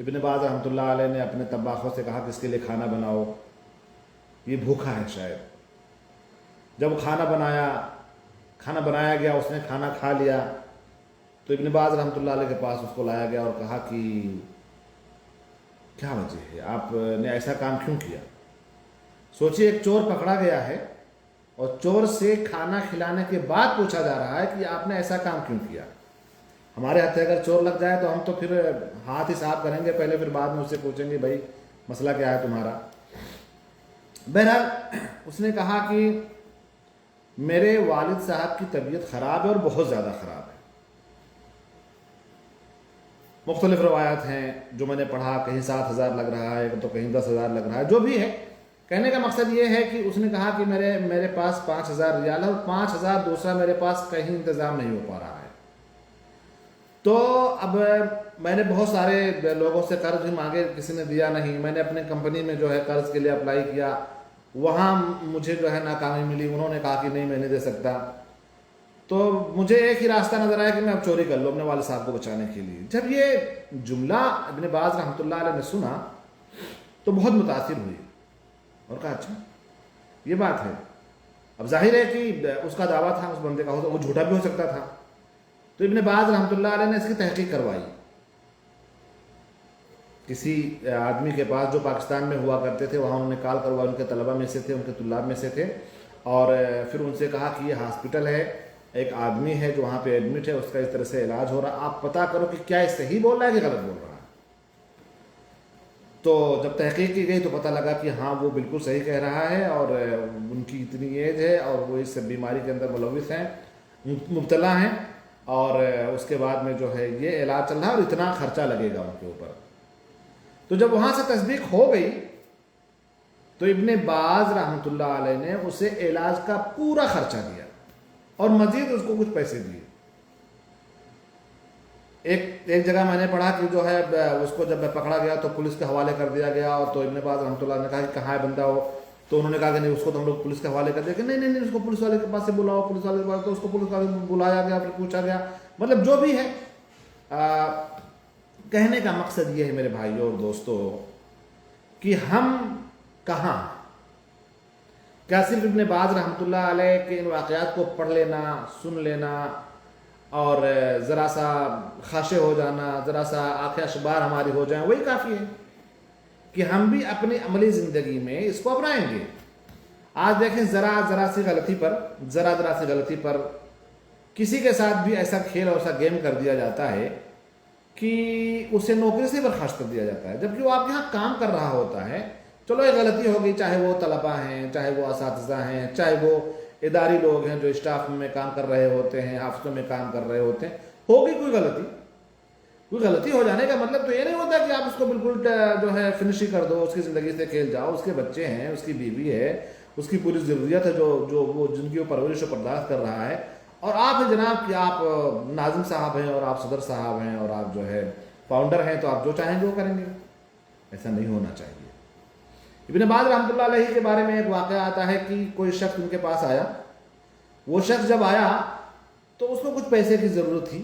ابن باز رحمۃ اللہ علیہ نے اپنے طباخوں سے کہا کہ اس کے لیے کھانا بناؤ، یہ بھوکا ہے شاید۔ جب کھانا بنایا گیا، اس نے کھانا کھا لیا، تو ابن باز رحمۃ اللہ علیہ کے پاس اس کو لایا گیا اور کہا کہ کیا وجہ ہے، آپ نے ایسا کام کیوں کیا؟ سوچیے، ایک چور پکڑا گیا ہے اور چور سے کھانا کھلانے کے بعد پوچھا جا رہا ہے کہ آپ نے ایسا کام کیوں کیا۔ ہمارے ہاتھ سے اگر چور لگ جائے تو ہم تو پھر ہاتھ ہی صاف کریں گے پہلے، پھر بعد میں اس سے پوچھیں گے بھائی مسئلہ کیا ہے تمہارا۔ بہرحال اس نے کہا کہ میرے والد صاحب کی طبیعت خراب ہے اور بہت زیادہ خراب ہے۔ مختلف روایات ہیں جو میں نے پڑھا، کہیں 7,000 لگ رہا ہے تو کہیں 10,000 لگ رہا ہے، جو بھی ہے۔ کہنے کا مقصد یہ ہے کہ اس نے کہا کہ میرے پاس 5,000 ریال ہے اور 5,000 دوسرا میرے پاس کہیں انتظام نہیں ہو پا رہا ہے۔ تو اب میں نے بہت سارے لوگوں سے قرض بھی مانگے، کسی نے دیا نہیں۔ میں نے اپنے کمپنی میں جو ہے قرض کے لیے اپلائی کیا، وہاں مجھے جو ہے ناکامی ملی، انہوں نے کہا کہ نہیں میں نہیں دے سکتا۔ تو مجھے ایک ہی راستہ نظر آیا کہ میں اب چوری کر لوں اپنے والد صاحب کو بچانے کے لیے۔ جب یہ جملہ ابن باز رحمۃ اللہ علیہ نے سنا تو بہت متاثر ہوئی اور کہا اچھا یہ بات ہے۔ اب ظاہر ہے کہ اس کا دعویٰ تھا، اس بندے کا وہ جھوٹا بھی ہو سکتا تھا۔ تو ابن باز رحمۃ اللہ علیہ نے اس کی تحقیق کروائی کسی آدمی کے پاس جو پاکستان میں ہوا کرتے تھے، وہاں انہوں نے کال کروا، ان کے طلبہ میں سے تھے، ان کے طلاب میں سے تھے، اور پھر ان سے کہا کہ یہ ہاسپٹل ہے، ایک آدمی ہے جو وہاں پہ ایڈمٹ ہے، اس کا اس طرح سے علاج ہو رہا، آپ پتہ کرو کہ کیا یہ صحیح بول رہا ہے کہ غلط بول رہا ہے۔ تو جب تحقیق کی گئی تو پتہ لگا کہ ہاں وہ بالکل صحیح کہہ رہا ہے، اور ان کی اتنی ایج ہے اور وہ اس بیماری کے اندر ملوث ہیں، مبتلا ہیں، اور اس کے بعد میں جو ہے یہ علاج چل رہا ہے اور اتنا خرچہ لگے گا ان کے اوپر۔ تو جب وہاں سے تصدیق ہو گئی تو ابن باز رحمۃ اللہ علیہ نے اسے علاج کا پورا خرچہ دیا اور مزید اس کو کچھ پیسے دیے۔ ایک جگہ میں نے پڑھا کہ جو ہے اس کو جب پکڑا گیا تو پولیس کے حوالے کر دیا گیا، اور تو ابن باز رحمۃ اللہ نے کہا کہ کہاں ہے بندہ ہو، تو انہوں نے کہا کہ نہیں اس کو تو ہم لوگ پولیس کے حوالے کر دیا کہ نہیں اس کو پولیس والے کے پاس سے بلاؤ، پولیس والے کے پاس، تو اس کو پولیس والے بلایا گیا، پھر پوچھا گیا، مطلب جو بھی ہے۔ کہنے کا مقصد یہ ہے میرے بھائیوں اور دوستوں کہ ہم کہاں، کیا صرف ابن باز رحمۃ اللہ علیہ کے ان واقعات کو پڑھ لینا، سن لینا اور ذرا سا خاشع ہو جانا، ذرا سا آنکھیں اشبار ہماری ہو جائیں، وہی کافی ہے کہ ہم بھی اپنی عملی زندگی میں اس کو اپنائیں گے؟ آج دیکھیں ذرا سی غلطی پر کسی کے ساتھ بھی ایسا کھیل اور ایسا گیم کر دیا جاتا ہے کہ اسے نوکری سے برخاست کر دیا جاتا ہے، جبکہ وہ آپ کے یہاں کام کر رہا ہوتا ہے۔ چلو ایک غلطی ہو گئی، چاہے وہ طلبہ ہیں، چاہے وہ اساتذہ ہیں، چاہے وہ اداری لوگ ہیں جو اسٹاف میں کام کر رہے ہوتے ہیں، آفسوں میں کام کر رہے ہوتے ہیں، ہوگی کوئی غلطی ہو جانے کا مطلب تو یہ نہیں ہوتا کہ آپ اس کو بالکل جو ہے فنش ہی کر دو، اس کی زندگی سے کھیل جاؤ۔ اس کے بچے ہیں، اس کی بیوی ہے، اس کی پوری ضروریت ہے جو وہ جن کی وہ پرورش و برداشت کر رہا ہے، اور آپ ہیں جناب کہ آپ ناظم صاحب ہیں اور آپ صدر صاحب ہیں اور آپ جو ہے فاؤنڈر ہیں، تو آپ جو چاہیں گے وہ کریں گے۔ ایسا نہیں ہونا چاہیے۔ ابن باز رحمۃ اللہ علیہ کے بارے میں ایک واقعہ آتا ہے کہ کوئی شخص ان کے پاس آیا، وہ شخص جب آیا تو اس کو کچھ پیسے کی ضرورت تھی،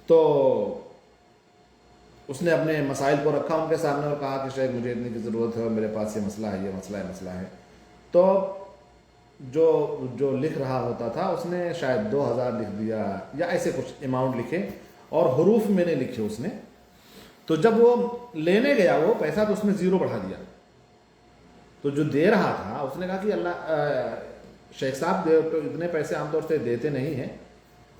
تو اس نے اپنے مسائل کو رکھا ان کے سامنے اور کہا کہ شیخ مجھے اتنی کی ضرورت ہے اور میرے پاس یہ مسئلہ ہے، یہ مسئلہ ہے۔ تو جو لکھ رہا ہوتا تھا اس نے شاید 2,000 لکھ دیا یا ایسے کچھ اماؤنٹ لکھے اور حروف میں نے لکھے اس نے۔ تو جب وہ لینے گیا وہ پیسہ تو اس نے 0 بڑھا دیا، تو جو دے رہا تھا اس نے کہا کہ اللہ شیخ صاحب تو اتنے پیسے عام طور سے دیتے نہیں ہیں،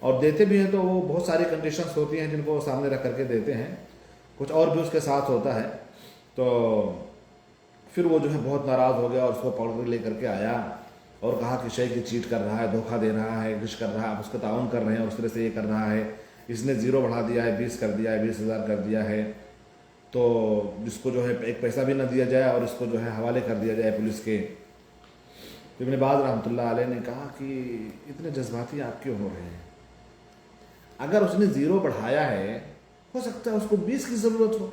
اور دیتے بھی ہیں تو وہ بہت ساری کنڈیشنز ہوتی ہیں جن کو وہ سامنے رکھ کر کے دیتے ہیں، کچھ اور بھی اس کے ساتھ ہوتا ہے۔ تو پھر وہ جو ہے بہت ناراض ہو گیا اور اس کو پکڑ کر لے کر کے آیا اور کہا کہ شیخ یہ چیٹ کر رہا ہے، دھوکہ دے رہا ہے، غش کر رہا ہے، آپ اس کا تعاون کر رہے ہیں، اس طرح سے یہ کر رہا ہے، اس نے 0 بڑھا دیا ہے، 20 کر دیا ہے، 20,000 کر دیا ہے، تو جس کو جو ہے ایک پیسہ بھی نہ دیا جائے اور اس کو جو ہے حوالے کر دیا جائے پولیس کے۔ ابن باز رحمۃ اللہ علیہ نے کہا کہ اتنے جذباتی آپ کیوں ہو رہے ہیں؟ اگر اس نے 0 بڑھایا ہے، ہو سکتا ہے اس کو 20 کی ضرورت ہو،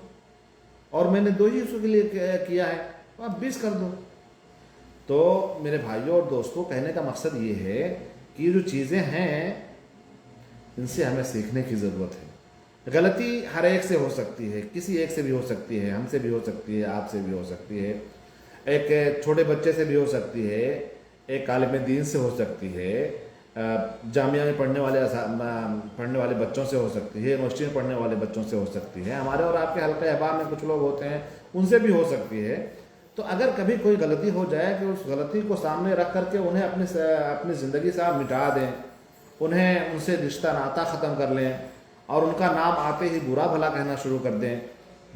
اور میں نے 2 ہی اس کے لیے کیا ہے، تو آپ 20 کر دو۔ تو میرے بھائیوں اور دوستوں، کہنے کا مقصد یہ ہے کہ یہ جو چیزیں ہیں ان سے ہمیں سیکھنے کی ضرورت ہے۔ غلطی ہر ایک سے ہو سکتی ہے، کسی ایک سے بھی ہو سکتی ہے، ہم سے بھی ہو سکتی ہے، آپ سے بھی ہو سکتی ہے، ایک چھوٹے بچے سے بھی ہو سکتی ہے، ایک عالم دین سے ہو سکتی ہے، جامعہ میں پڑھنے والے بچوں سے ہو سکتی ہے، یونیورسٹی میں پڑھنے والے بچوں سے ہو سکتی ہے، ہمارے اور آپ کے حلقہ احباب میں کچھ لوگ ہوتے ہیں ان سے بھی ہو سکتی ہے۔ تو اگر کبھی کوئی غلطی ہو جائے کہ اس غلطی کو سامنے رکھ کر کے انہیں اپنی زندگی سے آپ مٹا دیں، انہیں ان سے رشتہ ناطہ ختم کر لیں اور ان کا نام آتے ہی برا بھلا کہنا شروع کر دیں،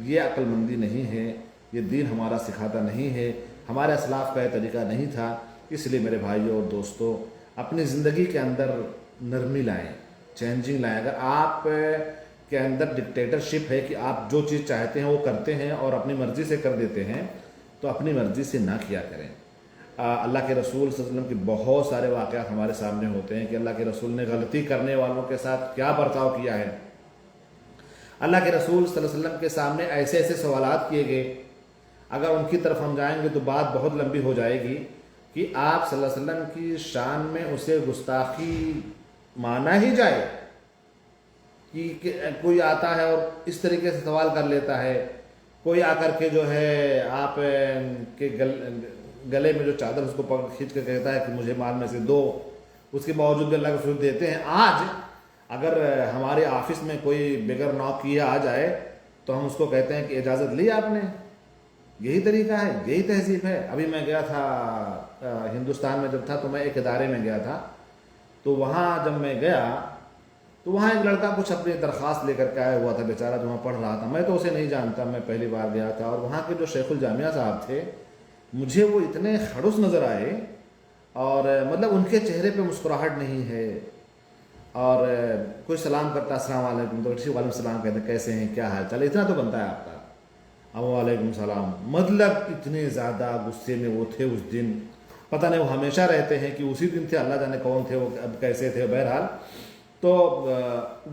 یہ عقل مندی نہیں ہے، یہ دین ہمارا سکھاتا نہیں ہے، ہمارے اسلاف کا یہ طریقہ نہیں تھا۔ اس لیے میرے بھائیوں اور دوستوں، اپنی زندگی کے اندر نرمی لائیں، چینجنگ لائیں۔ اگر آپ کے اندر ڈکٹیٹرشپ ہے کہ آپ جو چیز چاہتے ہیں وہ کرتے ہیں اور اپنی مرضی سے کر دیتے ہیں، تو اپنی مرضی سے نہ کیا کریں۔ اللہ کے رسول صلی اللہ علیہ وسلم کے بہت سارے واقعات ہمارے سامنے ہوتے ہیں کہ اللہ کے رسول نے غلطی کرنے والوں کے ساتھ کیا برتاؤ کیا ہے۔ اللہ کے رسول صلی اللہ علیہ وسلم کے سامنے ایسے ایسے سوالات کیے گئے، اگر ان کی طرف ہم جائیں گے تو بات بہت لمبی ہو جائے گی کہ آپ صلی اللہ علیہ وسلم کی شان میں اسے گستاخی مانا ہی جائے کہ کوئی آتا ہے اور اس طریقے سے سوال کر لیتا ہے، کوئی آ کر کے جو ہے آپ کے گلے میں جو چادر اس کو کھینچ کے کہتا ہے کہ مجھے مال میں سے دو، اس کے باوجود بھی اللہ کے رسول دیتے ہیں۔ آج اگر ہمارے آفس میں کوئی بغیر نوک کیے آ جائے تو ہم اس کو کہتے ہیں کہ اجازت لی آپ نے، یہی طریقہ ہے، یہی تہذیب ہے۔ ابھی میں گیا تھا ہندوستان میں جب تھا تو میں ایک ادارے میں گیا تھا، تو وہاں جب میں گیا تو وہاں ایک لڑکا کچھ اپنی درخواست لے کر کے آیا ہوا تھا بیچارہ، جو وہاں پڑھ رہا تھا۔ میں تو اسے نہیں جانتا، میں پہلی بار گیا تھا، اور وہاں کے جو شیخ الجامعہ صاحب تھے مجھے وہ اتنے خڑوس نظر آئے، اور مطلب ان کے چہرے پہ مسکراہٹ نہیں ہے، اور کوئی سلام کرتا السلام علیکم تو وعلیکم السلام کہتے ہیں کیسے ہیں کیا حال چال، اتنا تو بنتا ہے آپ کا، وعلیکم السلام۔ مطلب اتنے زیادہ غصے میں وہ تھے اس دن، پتہ نہیں وہ ہمیشہ رہتے ہیں کہ اسی دن تھے، اللہ جانے کون تھے وہ، اب کیسے تھے۔ بہرحال تو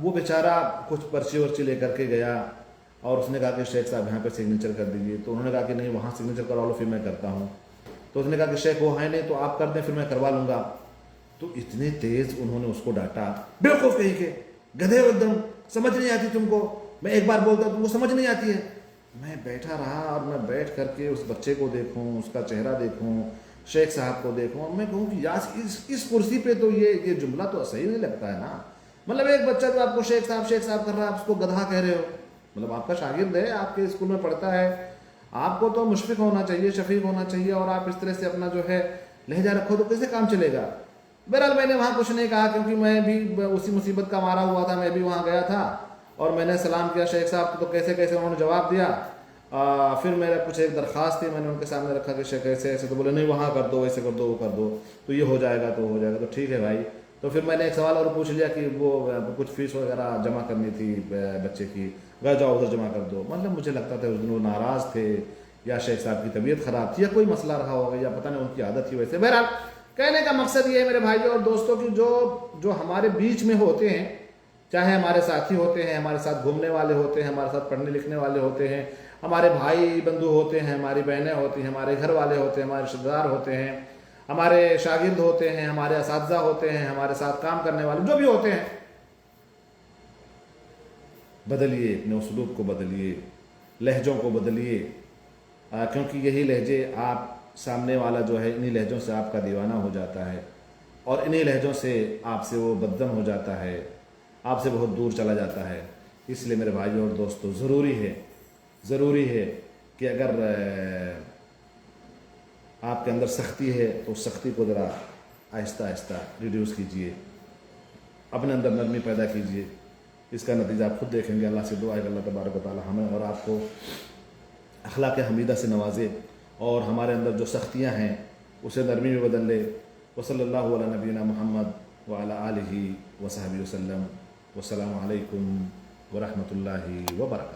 وہ بیچارہ کچھ پرچی ورچی لے کر کے گیا اور اس نے کہا کہ شیخ صاحب یہاں پہ سگنیچر کر دیجیے، تو انہوں نے کہا کہ نہیں وہاں سگنیچر کروا لو پھر میں کرتا ہوں۔ تو اس نے کہا کہ شیخ وہ ہے نہیں تو آپ کر دیں پھر میں کروا لوں گا۔ تو اتنے تیز انہوں نے اس کو ڈانٹا، بیوقوف کہیں کے، گدھے ہو ایک دم، سمجھ نہیں آتی تم کو، میں ایک بار بولتا تم کو سمجھ نہیں آتی ہے۔ میں بیٹھا رہا اور میں بیٹھ کر کے اس بچے کو دیکھوں، اس کا چہرہ دیکھوں، شیخ صاحب کو دیکھوں، اور میں کہوں کہ یار اس کرسی پہ تو یہ جملہ تو صحیح نہیں لگتا ہے نا۔ مطلب ایک بچہ جو آپ کو شیخ صاحب کر رہا ہے، آپ اس کو گدھا کہہ رہے ہو، مطلب آپ کا شاگرد ہے، آپ کے اسکول میں پڑھتا ہے، آپ کو تو مشفق ہونا چاہیے، شفیق ہونا چاہیے، اور آپ اس طرح سے اپنا جو ہے لہجہ رکھو تو کیسے کام چلے گا۔ بہرحال میں نے وہاں کچھ نہیں کہا، کیونکہ میں بھی اسی مصیبت کا مارا ہوا تھا، میں بھی وہاں گیا تھا، اور میں نے سلام کیا شیخ صاحب کو، تو کیسے انہوں نے جواب دیا۔ پھر میرا کچھ ایک درخواست تھی، میں نے ان کے سامنے رکھا کہ شیخ ایسے ایسے، تو بولے نہیں وہاں کر دو، ایسے کر دو، وہ کر دو، تو یہ ہو جائے گا تو ہو جائے گا، تو ٹھیک ہے بھائی۔ تو پھر میں نے ایک سوال اور پوچھ لیا کہ وہ کچھ فیس وغیرہ جمع کرنی تھی بچے کی، جاؤ ادھر جمع کر دو۔ مطلب مجھے لگتا تھا اس دن وہ ناراض تھے، یا شیخ صاحب کی طبیعت خراب تھی، یا کوئی مسئلہ رہا ہوگا، یا پتہ نہیں ان کی عادت تھی ویسے۔ بہرحال کہنے کا مقصد یہ ہے میرے بھائیوں اور دوستوں کہ جو ہمارے بیچ میں ہوتے ہیں، چاہے ہمارے ساتھی ہوتے ہیں، ہمارے ساتھ گھومنے والے ہوتے ہیں، ہمارے ساتھ پڑھنے لکھنے والے ہوتے ہیں، ہمارے بھائی بندھو ہوتے ہیں، ہماری بہنیں ہوتی ہیں، ہمارے گھر والے ہوتے ہیں، ہمارے رشتہ دار ہوتے ہیں، ہمارے شاگرد ہوتے ہیں، ہمارے اساتذہ ہوتے ہیں، ہمارے ساتھ کام کرنے والے جو بھی ہوتے ہیں، بدلیے، اپنے اسلوب کو بدلیے، لہجوں کو بدلیے، کیونکہ یہی لہجے آپ سامنے والا جو ہے انہی لہجوں سے آپ کا دیوانہ ہو جاتا ہے، اور انہی لہجوں سے آپ سے وہ بدظن ہو جاتا ہے، آپ سے بہت دور چلا جاتا ہے۔ اس لیے میرے بھائیوں اور دوستوں ضروری ہے کہ اگر آپ کے اندر سختی ہے تو اس سختی کو ذرا آہستہ آہستہ ریڈیوس کیجئے، اپنے اندر نرمی پیدا کیجئے۔ اس کا نتیجہ آپ خود دیکھیں گے۔ اللہ سے دعا ہے کہ اللہ تبارک و تعالی ہمیں اور آپ کو اخلاق حمیدہ سے نوازے، اور ہمارے اندر جو سختیاں ہیں اسے نرمی میں بدل لے۔ وصلی اللہ علی نبینا محمد وعلی آلہ وصحبہ وسلم۔ والسلام علیکم ورحمۃ اللہ وبرکاتہ۔